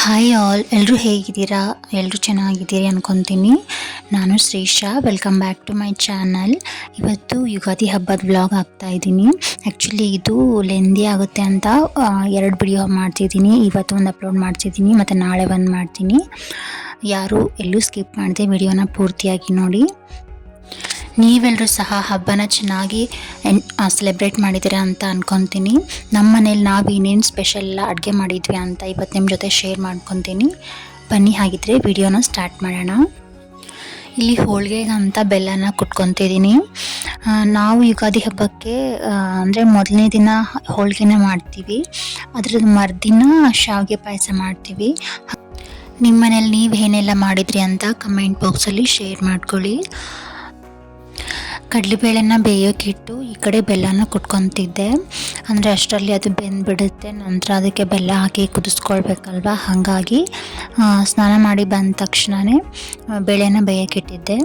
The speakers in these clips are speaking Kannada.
ಹಾಯ್ ಆಲ್, ಎಲ್ಲರೂ ಹೇಗಿದ್ದೀರಾ? ಎಲ್ಲರೂ ಚೆನ್ನಾಗಿದ್ದೀರಿ ಅನ್ಕೊತೀನಿ. ನಾನು Shrisha, welcome back to my channel. ಇವತ್ತು ಯುಗಾದಿ ಹಬ್ಬದ ವ್ಲಾಗ್ ಹಾಕ್ತಾಯಿದ್ದೀನಿ. ಆ್ಯಕ್ಚುಲಿ ಇದು ಲೆಂದಿ ಆಗುತ್ತೆ ಅಂತ 2 ವಿಡಿಯೋ ಮಾಡ್ತಿದ್ದೀನಿ. ಇವತ್ತು ಒಂದು ಅಪ್ಲೋಡ್ ಮಾಡ್ತಿದ್ದೀನಿ ಮತ್ತು ನಾಳೆ ಒಂದು ಮಾಡ್ತೀನಿ. ಯಾರು ಎಲ್ಲೂ ಸ್ಕಿಪ್ ಮಾಡದೆ ವಿಡಿಯೋನ ಪೂರ್ತಿಯಾಗಿ ನೋಡಿ. ನೀವೆಲ್ಲರೂ ಸಹ ಹಬ್ಬನ ಚೆನ್ನಾಗಿ ಸೆಲೆಬ್ರೇಟ್ ಮಾಡಿದ್ದೀರಾ ಅಂತ ಅಂದ್ಕೊತೀನಿ. ನಮ್ಮ ಮನೇಲಿ ನಾವು ಏನೇನು ಸ್ಪೆಷಲ್ ಅಡುಗೆ ಮಾಡಿದ್ವಿ ಅಂತ ಇವತ್ತು ನಿಮ್ಮ ಜೊತೆ ಶೇರ್ ಮಾಡ್ಕೊತೀನಿ. ಬನ್ನಿ ಹಾಗಿದ್ರೆ ವಿಡಿಯೋನ ಸ್ಟಾರ್ಟ್ ಮಾಡೋಣ. ಇಲ್ಲಿ ಹೋಳಿಗೆಗೆ ಅಂತ ಬೆಲ್ಲನ ಕುಟ್ಕೊತಿದ್ದೀನಿ. ನಾವು ಯುಗಾದಿ ಹಬ್ಬಕ್ಕೆ ಅಂದರೆ ಮೊದಲನೇ ದಿನ ಹೋಳಿಗೆನ ಮಾಡ್ತೀವಿ, ಅದ್ರದ್ದು ಮರುದಿನ ಶಾವಿಗೆ ಪಾಯಸ ಮಾಡ್ತೀವಿ. ನಿಮ್ಮ ಮನೇಲಿ ನೀವು ಏನೆಲ್ಲ ಮಾಡಿದ್ರಿ ಅಂತ ಕಮೆಂಟ್ ಬಾಕ್ಸಲ್ಲಿ ಶೇರ್ ಮಾಡ್ಕೊಳ್ಳಿ. ಕಡಲೆಬೇಳೆನ ಬೇಯೋಕ್ಕಿಟ್ಟು ಈ ಕಡೆ ಬೆಲ್ಲನ ಕುಟ್ಕೊತಿದ್ದೆ. ಅಂದರೆ ಅಷ್ಟರಲ್ಲಿ ಅದು ಬೆಂದ್ಬಿಡುತ್ತೆ, ನಂತರ ಅದಕ್ಕೆ ಬೆಲ್ಲ ಹಾಕಿ ಕುದಿಸ್ಕೊಳ್ಬೇಕಲ್ವ. ಹಾಗಾಗಿ ಸ್ನಾನ ಮಾಡಿ ಬಂದ ತಕ್ಷಣವೇ ಬೇಳೆನ ಬೇಯೋಕ್ಕಿಟ್ಟಿದ್ದೆ.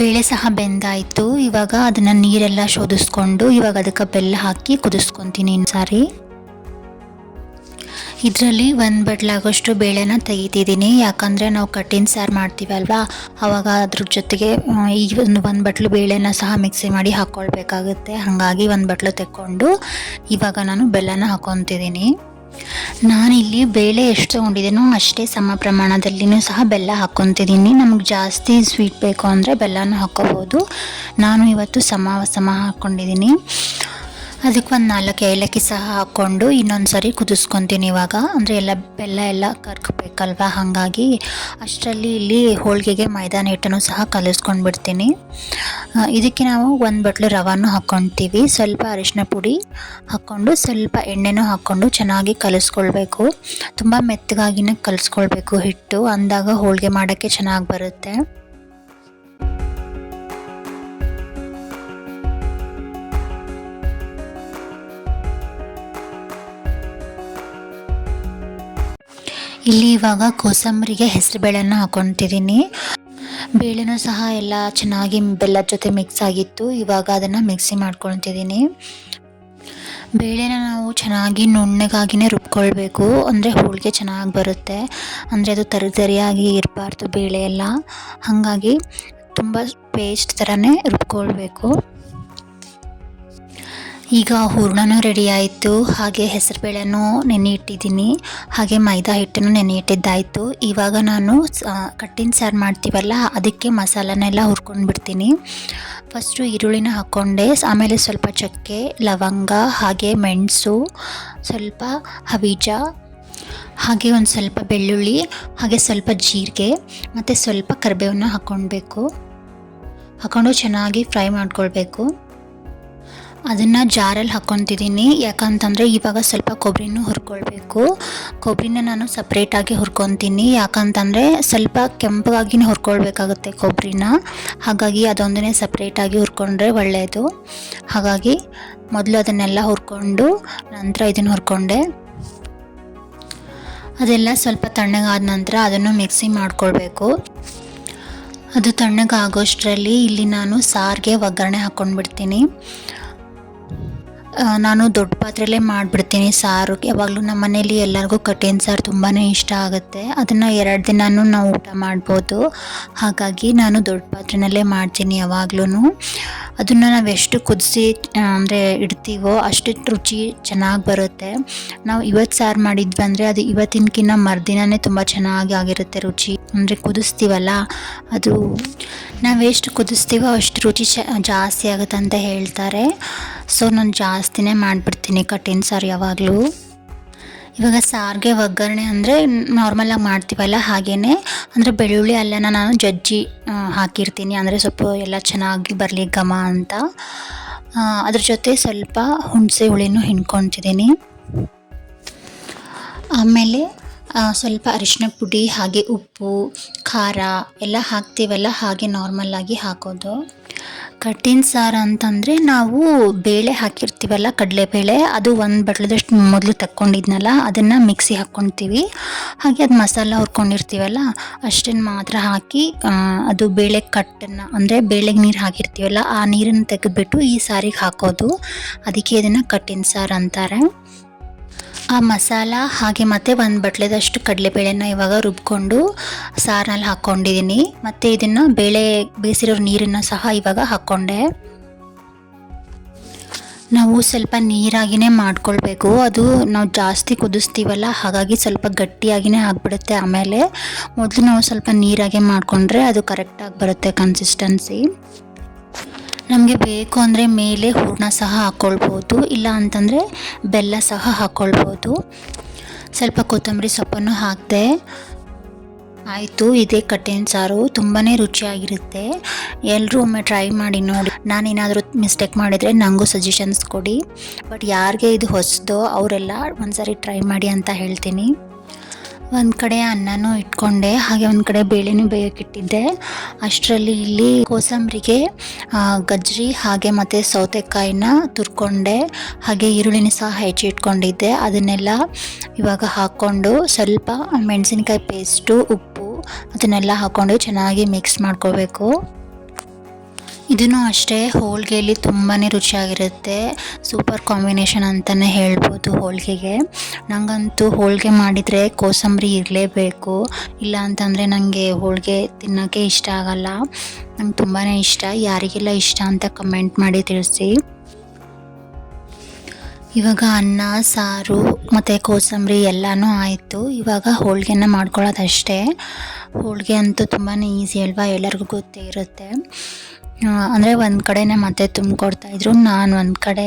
ಬೇಳೆ ಸಹ ಬೆಂದಾಯಿತು. ಇವಾಗ ಅದನ್ನು ನೀರೆಲ್ಲ ಶೋಧಿಸ್ಕೊಂಡು ಇವಾಗ ಅದಕ್ಕೆ ಬೆಲ್ಲ ಹಾಕಿ ಕುದಿಸ್ಕೊತೀನಿ ಸಾರಿ. ಇದರಲ್ಲಿ 1 ಬಟ್ಲಾಗೋಷ್ಟು ಬೇಳೆನ ತೆಗಿತಿದ್ದೀನಿ, ಯಾಕಂದರೆ ನಾವು ಕಟ್ಟಿನ ಸಾರು ಮಾಡ್ತೀವಲ್ವ, ಆವಾಗ ಅದ್ರ ಜೊತೆಗೆ ಈ ಒಂದು 1 ಬಟ್ಲು ಬೇಳೆನ ಸಹ ಮಿಕ್ಸಿ ಮಾಡಿ ಹಾಕ್ಕೊಳ್ಬೇಕಾಗುತ್ತೆ. ಹಾಗಾಗಿ 1 ಬಟ್ಲು ತೆಕ್ಕೊಂಡು ಇವಾಗ ನಾನು ಬೆಲ್ಲನ ಹಾಕ್ಕೊತಿದ್ದೀನಿ. ನಾನಿಲ್ಲಿ ಬೇಳೆ ಎಷ್ಟು ತೊಗೊಂಡಿದ್ದೀನೋ ಅಷ್ಟೇ ಸಮ ಪ್ರಮಾಣದಲ್ಲಿಯೂ ಸಹ ಬೆಲ್ಲ ಹಾಕ್ಕೊತಿದ್ದೀನಿ. ನಮಗೆ ಜಾಸ್ತಿ ಸ್ವೀಟ್ ಬೇಕು ಅಂದರೆ ಬೆಲ್ಲನ ಹಾಕ್ಕೋಬೋದು. ನಾನು ಇವತ್ತು ಸಮ ಹಾಕ್ಕೊಂಡಿದ್ದೀನಿ. ಅದಕ್ಕೆ ಒಂದು 4 ಏಲಕ್ಕಿ ಸಹ ಹಾಕ್ಕೊಂಡು ಇನ್ನೊಂದು ಸರಿ ಕುದಿಸ್ಕೊತೀನಿ ಇವಾಗ. ಅಂದರೆ ಬೆಲ್ಲ ಎಲ್ಲ ಕರ್ಕಬೇಕಲ್ವ, ಹಾಗಾಗಿ ಅಷ್ಟರಲ್ಲಿ ಇಲ್ಲಿ ಹೋಳಿಗೆಗೆ ಮೈದಾನ ಹಿಟ್ಟನ್ನು ಸಹ ಕಲಿಸ್ಕೊಂಡು ಬಿಡ್ತೀನಿ. ಇದಕ್ಕೆ ನಾವು 1 ಬಟ್ಲು ರವಾನು ಹಾಕ್ಕೊತೀವಿ. ಸ್ವಲ್ಪ ಅರಿಶಿನ ಪುಡಿ ಹಾಕ್ಕೊಂಡು ಸ್ವಲ್ಪ ಎಣ್ಣೆನೂ ಹಾಕ್ಕೊಂಡು ಚೆನ್ನಾಗಿ ಕಲಿಸ್ಕೊಳ್ಬೇಕು. ತುಂಬ ಮೆತ್ತಗಾಗಿನೇ ಕಲಿಸ್ಕೊಳ್ಬೇಕು ಹಿಟ್ಟು, ಅಂದಾಗ ಹೋಳಿಗೆ ಮಾಡೋಕ್ಕೆ ಚೆನ್ನಾಗಿ ಬರುತ್ತೆ. ಇಲ್ಲಿ ಇವಾಗ ಕೋಸಂಬರಿಗೆ ಹೆಸರುಬೇಳೆನ ಹಾಕ್ಕೊತಿದ್ದೀನಿ. ಬೇಳೆನೂ ಸಹ ಎಲ್ಲ ಚೆನ್ನಾಗಿ ಬೆಲ್ಲದ ಜೊತೆ ಮಿಕ್ಸ್ ಆಗಿತ್ತು. ಇವಾಗ ಅದನ್ನು ಮಿಕ್ಸಿ ಮಾಡ್ಕೊತಿದ್ದೀನಿ. ಬೇಳೆನ ನಾವು ಚೆನ್ನಾಗಿ ನುಣ್ಣಗಾಗಿನೇ ರುಬ್ಕೊಳ್ಬೇಕು, ಅಂದರೆ ಹೋಳಿಗೆ ಚೆನ್ನಾಗಿ ಬರುತ್ತೆ. ಅಂದರೆ ಅದು ತರಿಯಾಗಿ ಇರಬಾರ್ದು ಬೇಳೆ ಎಲ್ಲ, ಹಾಗಾಗಿ ತುಂಬ ಪೇಸ್ಟ್ ಥರನೇ ರುಬ್ಕೊಳ್ಬೇಕು. ಈಗ ಹೂರಣನೂ ರೆಡಿ ಆಯಿತು, ಹಾಗೆ ಹೆಸರುಬೇಳೆನೂ ನೆನೆ ಇಟ್ಟಿದ್ದೀನಿ, ಹಾಗೆ ಮೈದಾ ಹಿಟ್ಟನ್ನು ನೆನೆ ಇಟ್ಟಿದ್ದಾಯಿತು. ಇವಾಗ ನಾನು ಕಟ್ಟಿನ ಸಾರು ಮಾಡ್ತೀವಲ್ಲ, ಅದಕ್ಕೆ ಮಸಾಲನೆಲ್ಲ ಹುರ್ಕೊಂಡು ಬಿಡ್ತೀನಿ. ಫಸ್ಟು ಈರುಳ್ಳಿನ ಹಾಕ್ಕೊಂಡೆ, ಆಮೇಲೆ ಸ್ವಲ್ಪ ಚಕ್ಕೆ, ಲವಂಗ, ಹಾಗೆ ಮೆಣಸು, ಸ್ವಲ್ಪ ಹವೀಜ, ಹಾಗೆ ಒಂದು ಸ್ವಲ್ಪ ಬೆಳ್ಳುಳ್ಳಿ, ಹಾಗೆ ಸ್ವಲ್ಪ ಜೀರಿಗೆ ಮತ್ತು ಸ್ವಲ್ಪ ಕರಿಬೇವನ್ನ ಹಾಕ್ಕೊಂಡು ಚೆನ್ನಾಗಿ ಫ್ರೈ ಮಾಡ್ಕೊಳ್ಬೇಕು. ಅದನ್ನು ಜಾರಲ್ಲಿ ಹಾಕ್ಕೊತಿದ್ದೀನಿ, ಯಾಕಂತಂದರೆ ಇವಾಗ ಸ್ವಲ್ಪ ಕೊಬ್ಬರಿನೂ ಹುರ್ಕೊಳ್ಬೇಕು. ಕೊಬ್ಬರಿನ ನಾನು ಸಪ್ರೇಟಾಗಿ ಹುರ್ಕೊತೀನಿ, ಯಾಕಂತಂದರೆ ಸ್ವಲ್ಪ ಕೆಂಪಗಾಗಿನೇ ಹುರ್ಕೊಳ್ಬೇಕಾಗುತ್ತೆ ಕೊಬ್ಬರಿನ. ಹಾಗಾಗಿ ಅದೊಂದನ್ನೇ ಸಪ್ರೇಟಾಗಿ ಹುರ್ಕೊಂಡ್ರೆ ಒಳ್ಳೆಯದು. ಹಾಗಾಗಿ ಮೊದಲು ಅದನ್ನೆಲ್ಲ ಹುರ್ಕೊಂಡು ನಂತರ ಇದನ್ನು ಹುರ್ಕೊಂಡೆ. ಅದೆಲ್ಲ ಸ್ವಲ್ಪ ತಣ್ಣಗಾದ ನಂತರ ಅದನ್ನು ಮಿಕ್ಸಿ ಮಾಡ್ಕೊಳ್ಬೇಕು. ಅದು ತಣ್ಣಗಾಗೋಷ್ಟರಲ್ಲಿ ಇಲ್ಲಿ ನಾನು ಸಾರಿಗೆ ಒಗ್ಗರಣೆ ಹಾಕ್ಕೊಂಡ್ಬಿಡ್ತೀನಿ. ನಾನು ದೊಡ್ಡ ಪಾತ್ರೆಯಲ್ಲೇ ಮಾಡಿಬಿಡ್ತೀನಿ ಸಾರು. ಯಾವಾಗಲೂ ನಮ್ಮ ಮನೇಲಿ ಎಲ್ಲರಿಗೂ ಕಟ್ಟಿನ ಸಾರು ತುಂಬಾ ಇಷ್ಟ ಆಗುತ್ತೆ. ಅದನ್ನು 2 ದಿನವೂ ನಾವು ಊಟ ಮಾಡ್ಬೋದು. ಹಾಗಾಗಿ ನಾನು ದೊಡ್ಡ ಪಾತ್ರೆಯಲ್ಲೇ ಮಾಡ್ತೀನಿ ಯಾವಾಗ್ಲೂ. ಅದನ್ನು ನಾವು ಎಷ್ಟು ಕುದಿಸಿ ಅಂದರೆ ಇಡ್ತೀವೋ ಅಷ್ಟು ರುಚಿ ಚೆನ್ನಾಗಿ ಬರುತ್ತೆ. ನಾವು ಇವತ್ತು ಸಾರು ಮಾಡಿದ್ವಿ ಅಂದರೆ ಅದು ಇವತ್ತಿನಕ್ಕಿಂತ ಮರುದಿನವೇ ತುಂಬ ಚೆನ್ನಾಗಿ ಆಗಿರುತ್ತೆ ರುಚಿ. ಅಂದರೆ ಕುದಿಸ್ತೀವಲ್ಲ, ಅದು ನಾವೆಷ್ಟು ಕುದಿಸ್ತೀವೋ ಅಷ್ಟು ರುಚಿ ಜಾಸ್ತಿ ಆಗುತ್ತೆ ಅಂತ ಹೇಳ್ತಾರೆ. ಸೊ ನಾನು ಜಾಸ್ತಿನೇ ಮಾಡಿಬಿಡ್ತೀನಿ ಕಟ್ಟಿನ ಸಾರು ಯಾವಾಗಲೂ. ಇವಾಗ ಸಾರಿಗೆ ಒಗ್ಗರಣೆ ಅಂದರೆ ನಾರ್ಮಲಾಗಿ ಮಾಡ್ತೀವಲ್ಲ ಹಾಗೆಯೇ, ಅಂದರೆ ಬೆಳ್ಳುಳ್ಳಿ ಅಲ್ಲನ ನಾನು ಜಜ್ಜಿ ಹಾಕಿರ್ತೀನಿ, ಅಂದರೆ ಸ್ವಲ್ಪ ಎಲ್ಲ ಚೆನ್ನಾಗಿ ಬರಲಿ ಘಮ ಅಂತ. ಅದ್ರ ಜೊತೆ ಸ್ವಲ್ಪ ಹುಣಸೆ ಹುಳಿನೂ ಹಿಂಡ್ಕೊತಿದ್ದೀನಿ. ಆಮೇಲೆ ಸ್ವಲ್ಪ ಅರಿಶಿನ ಪುಡಿ, ಹಾಗೆ ಉಪ್ಪು, ಖಾರ ಎಲ್ಲ ಹಾಕ್ತೀವಲ್ಲ ಹಾಗೆ ನಾರ್ಮಲಾಗಿ ಹಾಕೋದು. ಕಟ್ಟಿನ ಸಾರು ಅಂತಂದರೆ ನಾವು ಬೇಳೆ ಹಾಕಿರ್ತೀವಲ್ಲ, ಕಡಲೆಬೇಳೆ, ಅದು 1 ಬಟ್ಲದಷ್ಟು ಮೊದಲು ತಕ್ಕೊಂಡಿದ್ನಲ್ಲ ಅದನ್ನು ಮಿಕ್ಸಿ ಹಾಕ್ಕೊತೀವಿ. ಹಾಗೆ ಅದು ಮಸಾಲ ಹುರ್ಕೊಂಡಿರ್ತೀವಲ್ಲ ಅಷ್ಟನ್ನು ಮಾತ್ರ ಹಾಕಿ ಅದು ಬೇಳೆ ಕಟ್ಟನ್ನು, ಅಂದರೆ ಬೇಳೆಗೆ ನೀರು ಹಾಕಿರ್ತೀವಲ್ಲ ಆ ನೀರನ್ನು ತೆಗೆದುಬಿಟ್ಟು ಈ ಸಾರಿಗೆ ಹಾಕೋದು. ಅದಕ್ಕೆ ಇದನ್ನು ಕಟ್ಟಿನ ಸಾರು ಅಂತಾರೆ. ಆ ಮಸಾಲ ಹಾಗೆ ಮತ್ತು ಒಂದು ಬಟ್ಲೆದಷ್ಟು ಕಡಲೆಬೇಳೆನ ಇವಾಗ ರುಬ್ಕೊಂಡು ಸಾರಿನಲ್ಲಿ ಹಾಕ್ಕೊಂಡಿದ್ದೀನಿ. ಮತ್ತು ಇದನ್ನು ಬೇಳೆ ಬೇಯಿಸಿರೋ ನೀರನ್ನು ಸಹ ಇವಾಗ ಹಾಕ್ಕೊಂಡೆ. ನಾವು ಸ್ವಲ್ಪ ನೀರಾಗಿಯೇ ಮಾಡ್ಕೊಳ್ಬೇಕು, ಅದು ನಾವು ಜಾಸ್ತಿ ಕುದಿಸ್ತೀವಲ್ಲ ಹಾಗಾಗಿ ಸ್ವಲ್ಪ ಗಟ್ಟಿಯಾಗಿಯೇ ಆಗಿಬಿಡುತ್ತೆ. ಆಮೇಲೆ ಮೊದಲು ನಾವು ಸ್ವಲ್ಪ ನೀರಾಗೆ ಮಾಡಿಕೊಂಡ್ರೆ ಅದು ಕರೆಕ್ಟಾಗಿ ಬರುತ್ತೆ ಕನ್ಸಿಸ್ಟೆನ್ಸಿ. ನಮಗೆ ಬೇಕು ಅಂದರೆ ಮೇಲೆ ಹೂರಣ ಸಹ ಹಾಕ್ಕೊಳ್ಬೋದು, ಇಲ್ಲ ಅಂತಂದರೆ ಬೆಲ್ಲ ಸಹ ಹಾಕ್ಕೊಳ್ಬೋದು. ಸ್ವಲ್ಪ ಕೊತ್ತಂಬರಿ ಸೊಪ್ಪನ್ನು ಹಾಕಿದೆ. ಆಯಿತು, ಇದೇ ಕಟ್ಟಿನ ಸಾರು ತುಂಬಾ ರುಚಿಯಾಗಿರುತ್ತೆ. ಎಲ್ಲರೂ ಒಮ್ಮೆ ಟ್ರೈ ಮಾಡಿ ನೋಡಿ. ನಾನೇನಾದರೂ ಮಿಸ್ಟೇಕ್ ಮಾಡಿದರೆ ನನಗೂ ಸಜೆಷನ್ಸ್ ಕೊಡಿ. ಬಟ್ ಯಾರಿಗೆ ಇದು ಹೊಸದೋ ಅವರೆಲ್ಲ ಒಂದ್ಸರಿ ಟ್ರೈ ಮಾಡಿ ಅಂತ ಹೇಳ್ತೀನಿ. ಒಂದು ಕಡೆ ಅನ್ನನೂ ಇಟ್ಕೊಂಡೆ, ಹಾಗೆ ಒಂದು ಕಡೆ ಬೇಳೆನೂ ಬೇಯೋಕ್ಕಿಟ್ಟಿದ್ದೆ. ಅಷ್ಟರಲ್ಲಿ ಇಲ್ಲಿ ಕೋಸಂಬರಿಗೆ ಗಜ್ಜರಿ ಹಾಗೆ ಮತ್ತು ಸೌತೆಕಾಯಿನ ತುರ್ಕೊಂಡೆ, ಹಾಗೆ ಈರುಳ್ಳಿನ ಸಹ ಹೆಚ್ಚಿಟ್ಕೊಂಡಿದ್ದೆ. ಅದನ್ನೆಲ್ಲ ಇವಾಗ ಹಾಕ್ಕೊಂಡು ಸ್ವಲ್ಪ ಮೆಣಸಿನ್ಕಾಯಿ ಪೇಸ್ಟು, ಉಪ್ಪು ಅದನ್ನೆಲ್ಲ ಹಾಕ್ಕೊಂಡು ಚೆನ್ನಾಗಿ ಮಿಕ್ಸ್ ಮಾಡ್ಕೋಬೇಕು. ಇದೂ ಅಷ್ಟೇ ಹೋಳಿಗೆಯಲ್ಲಿ ತುಂಬಾ ರುಚಿಯಾಗಿರುತ್ತೆ. ಸೂಪರ್ ಕಾಂಬಿನೇಷನ್ ಅಂತಲೇ ಹೇಳ್ಬೋದು ಹೋಳಿಗೆಗೆ. ನನಗಂತೂ ಹೋಳಿಗೆ ಮಾಡಿದರೆ ಕೋಸಂಬರಿ ಇರಲೇಬೇಕು, ಇಲ್ಲ ಅಂತಂದರೆ ನನಗೆ ಹೋಳಿಗೆ ತಿನ್ನೋಕ್ಕೆ ಇಷ್ಟ ಆಗಲ್ಲ. ನಂಗೆ ತುಂಬಾ ಇಷ್ಟ. ಯಾರಿಗೆಲ್ಲ ಇಷ್ಟ ಅಂತ ಕಮೆಂಟ್ ಮಾಡಿ ತಿಳಿಸಿ. ಇವಾಗ ಅನ್ನ ಸಾರು ಮತ್ತು ಕೋಸಂಬರಿ ಎಲ್ಲನೂ ಆಯಿತು. ಇವಾಗ ಹೋಳಿಗೆನ ಮಾಡ್ಕೊಳ್ಳೋದಷ್ಟೇ. ಹೋಳಿಗೆ ಅಂತೂ ತುಂಬಾ ಈಸಿ ಅಲ್ವಾ, ಎಲ್ಲರಿಗೂ ಗೊತ್ತೇ ಇರುತ್ತೆ. ಅಂದರೆ ಒಂದು ಕಡೆನೇ ಮತ್ತೆ ತುಂಬಿಕೊಡ್ತಾಯಿದ್ರು, ನಾನು ಒಂದು ಕಡೆ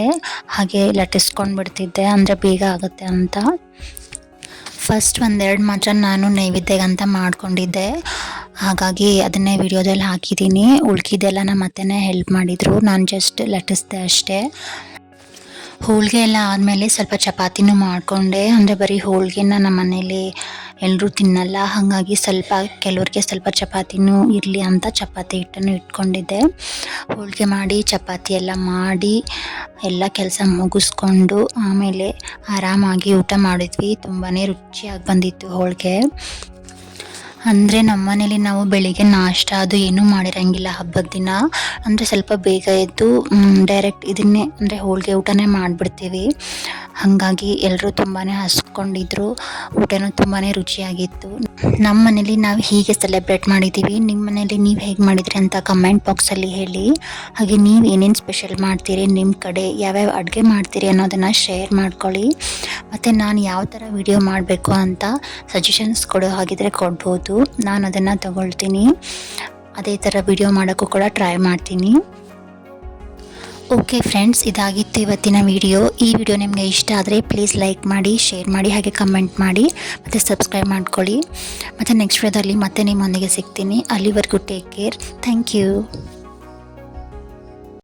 ಹಾಗೆ ಲಟ್ಟಿಸ್ಕೊಂಡು ಬಿಡ್ತಿದ್ದೆ, ಅಂದರೆ ಬೇಗ ಆಗುತ್ತೆ ಅಂತ. ಫಸ್ಟ್ ಒಂದೆರಡು ಮಾತ್ರ ನಾನು ನೈವೇದ್ಯಗಂತ ಮಾಡ್ಕೊಂಡಿದ್ದೆ, ಹಾಗಾಗಿ ಅದನ್ನೇ ವಿಡಿಯೋದಲ್ಲಿ ಹಾಕಿದ್ದೀನಿ. ಉಳ್ಕಿದ್ದೆಲ್ಲ ನಮ್ಮ ಅತ್ತೆನೇ ಹೆಲ್ಪ್ ಮಾಡಿದರು, ನಾನು ಜಸ್ಟ್ ಲಟ್ಟಿಸ್ದೆ ಅಷ್ಟೇ. ಹೋಳಿಗೆ ಎಲ್ಲ ಆದಮೇಲೆ ಸ್ವಲ್ಪ ಚಪಾತಿನೂ ಮಾಡಿಕೊಂಡೆ. ಅಂದರೆ ಬರೀ ಹೋಳಿಗೆನ ನಮ್ಮ ಮನೇಲಿ ಎಲ್ಲರೂ ತಿನ್ನಲ್ಲ, ಹಾಗಾಗಿ ಸ್ವಲ್ಪ ಕೆಲವ್ರಿಗೆ ಸ್ವಲ್ಪ ಚಪಾತಿನೂ ಇರಲಿ ಅಂತ ಚಪಾತಿ ಹಿಟ್ಟನ್ನು ಇಟ್ಕೊಂಡಿದ್ದೆ. ಹೋಳಿಗೆ ಮಾಡಿ ಚಪಾತಿ ಎಲ್ಲ ಮಾಡಿ ಎಲ್ಲ ಕೆಲಸ ಮುಗಿಸ್ಕೊಂಡು ಆಮೇಲೆ ಆರಾಮಾಗಿ ಊಟ ಮಾಡಿದ್ವಿ. ತುಂಬಾ ರುಚಿಯಾಗಿ ಬಂದಿತ್ತು ಹೋಳಿಗೆ. ಅಂದರೆ ನಮ್ಮ ಮನೇಲಿ ನಾವು ಬೆಳಿಗ್ಗೆ ನಾಷ್ಟ ಅದು ಏನೂ ಮಾಡಿರೋಂಗಿಲ್ಲ ಹಬ್ಬದ ದಿನ. ಅಂದರೆ ಸ್ವಲ್ಪ ಬೇಗ ಎದ್ದು ಡೈರೆಕ್ಟ್ ಇದನ್ನೇ ಅಂದರೆ ಹೋಳಿಗೆ ಊಟನೇ ಮಾಡಿಬಿಡ್ತೀವಿ. ಹಾಗಾಗಿ ಎಲ್ಲರೂ ತುಂಬಾ ಹಸ್ಕೊಂಡಿದ್ರು, ಊಟನೂ ತುಂಬಾ ರುಚಿಯಾಗಿತ್ತು. ನಮ್ಮ ಮನೇಲಿ ನಾವು ಹೀಗೆ ಸೆಲೆಬ್ರೇಟ್ ಮಾಡಿದ್ದೀವಿ. ನಿಮ್ಮ ಮನೇಲಿ ನೀವು ಹೇಗೆ ಮಾಡಿದ್ರಿ ಅಂತ ಕಮೆಂಟ್ ಬಾಕ್ಸಲ್ಲಿ ಹೇಳಿ. ಹಾಗೆ ನೀವು ಏನೇನು ಸ್ಪೆಷಲ್ ಮಾಡ್ತೀರಿ, ನಿಮ್ಮ ಕಡೆ ಯಾವ್ಯಾವ ಅಡುಗೆ ಮಾಡ್ತೀರಿ ಅನ್ನೋದನ್ನು ಶೇರ್ ಮಾಡ್ಕೊಳ್ಳಿ. ಮತ್ತು ನಾನು ಯಾವ ಥರ ವಿಡಿಯೋ ಮಾಡಬೇಕು ಅಂತ ಸಜೆಷನ್ಸ್ ಕೊಡೋ ಹಾಗಿದ್ರೆ ಕೊಡ್ಬೋದು, ನಾನು ಅದನ್ನು ತಗೊಳ್ತೀನಿ. ಅದೇ ಥರ ವಿಡಿಯೋ ಮಾಡೋಕ್ಕೂ ಕೂಡ ಟ್ರೈ ಮಾಡ್ತೀನಿ. ಓಕೆ ಫ್ರೆಂಡ್ಸ್, ಇದಾಗಿತ್ತು ಇವತ್ತಿನ ವಿಡಿಯೋ. ಈ ವಿಡಿಯೋ ನಿಮಗೆ ಇಷ್ಟ ಆದರೆ ಪ್ಲೀಸ್ ಲೈಕ್ ಮಾಡಿ, ಶೇರ್ ಮಾಡಿ, ಹಾಗೆ ಕಮೆಂಟ್ ಮಾಡಿ ಮತ್ತು ಸಬ್ಸ್ಕ್ರೈಬ್ ಮಾಡ್ಕೊಳ್ಳಿ. ಮತ್ತು ನೆಕ್ಸ್ಟ್ ವಿಡಿಯೋದಲ್ಲಿ ಮತ್ತೆ ನಿಮ್ಮೊಂದಿಗೆ ಸಿಗ್ತೀನಿ. ಅಲ್ಲಿವರೆಗೂ ಟೇಕ್ ಕೇರ್. Thank you.